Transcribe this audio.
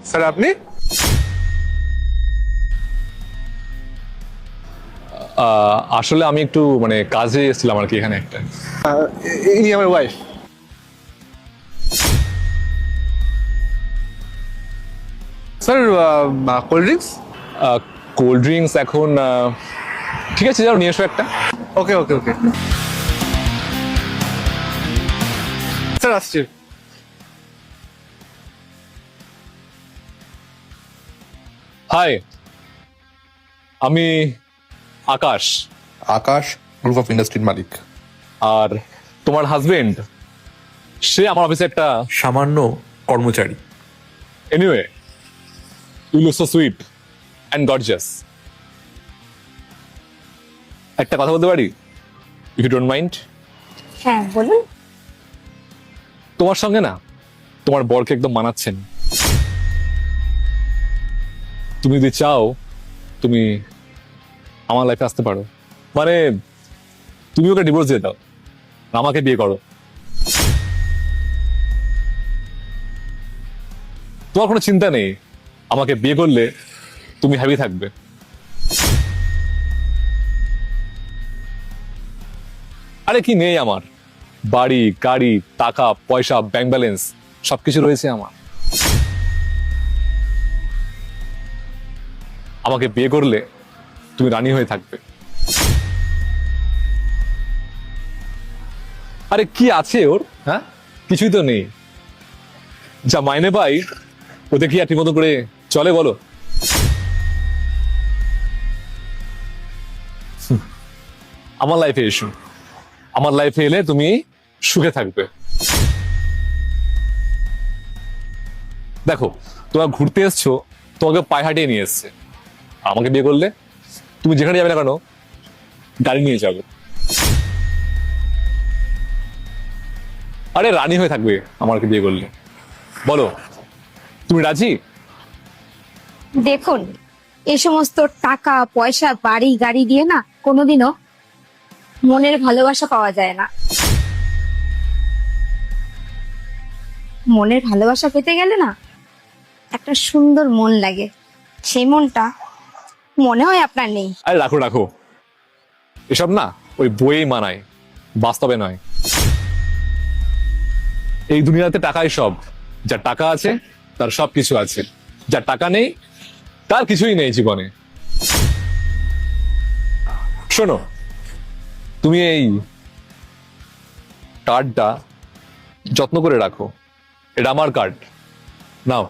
Sir আপনি? আসলে আমি একটু মানে কাজে এসেছিলাম আর কি এখানে একটা। ইনি আমার wife. Sir cold drinks. Cold drinks এখন ঠিক আছে, যাও নিয়ে এসো একটা। ওকে ওকে ওকে স্যার আসছি। হাই, আমি আকাশ। আকাশ গ্রুপ অফ ইন্ডাস্ট্রির মালিক। আর তোমার হাজবেন্ড সে আমার অফিসে একটা সামান্য কর্মচারী। Anyway, you look so sweet and gorgeous. একটা কথা বলতে পারি, ইফ ইউ ডোন্ট মাইন্ড? হ্যাঁ বলুন। তোমার সঙ্গে না তোমার বরকে একদম মানাচ্ছেন। তুমি যদি চাও তুমি আমার লাইফে আসতে পারো, মানে তুমি ওকে ডিভোর্স দিয়ে দাও, আমাকে বিয়ে করো। তোমার কোনো চিন্তা নেই, আমাকে বিয়ে করলে তুমি হ্যাপি থাকবে। আরে কি নেই আমার, বাড়ি গাড়ি টাকা পয়সা ব্যাংক ব্যালেন্স সবকিছু রয়েছে আমার। আমাকে বিয়ে করলে তুমি রানী হয়ে থাকবে। আরে কি আছে ওর, হ্যাঁ কিছুই তো নেই। যা মাইনে পাই ওতে কি আর ঠিক মতো করে চলে বলো? আমার লাইফে এসো, আমার লাইফে এলে তুমি সুখে থাকবে। দেখো, তোমরা ঘুরতে এসছো, তোমাকে পায়ে হাঁটিয়ে নিয়ে এসছে। আমাকে বিয়ে করলে তুমি যেখানে যাবে না কেন গাড়ি নিয়ে যাবে। আরে রানী হয়ে থাকবে আমাকে বিয়ে করলে। বলো, তুমি রাজি? দেখুন, এই সমস্ত টাকা পয়সা বাড়ি গাড়ি দিয়ে না কোনোদিনও মনের ভালোবাসা পাওয়া যায় না। মনের ভালোবাসা পেতে গেলে না একটা সুন্দর মন লাগে, সেই মনটা মনে হয় আপনার নেই। আরে রাখো রাখো, এসব না ওই বইয়েই মানায়, বাস্তবে নয়। এই দুনিয়াতে টাকাই সব। যার টাকা আছে তার সব কিছু আছে, যার টাকা নেই তার কিছুই নেই জীবনে। শোনো, তুমি এই কার্ডটা যত্ন করে রাখো, এটা আমার কার্ড, নাও।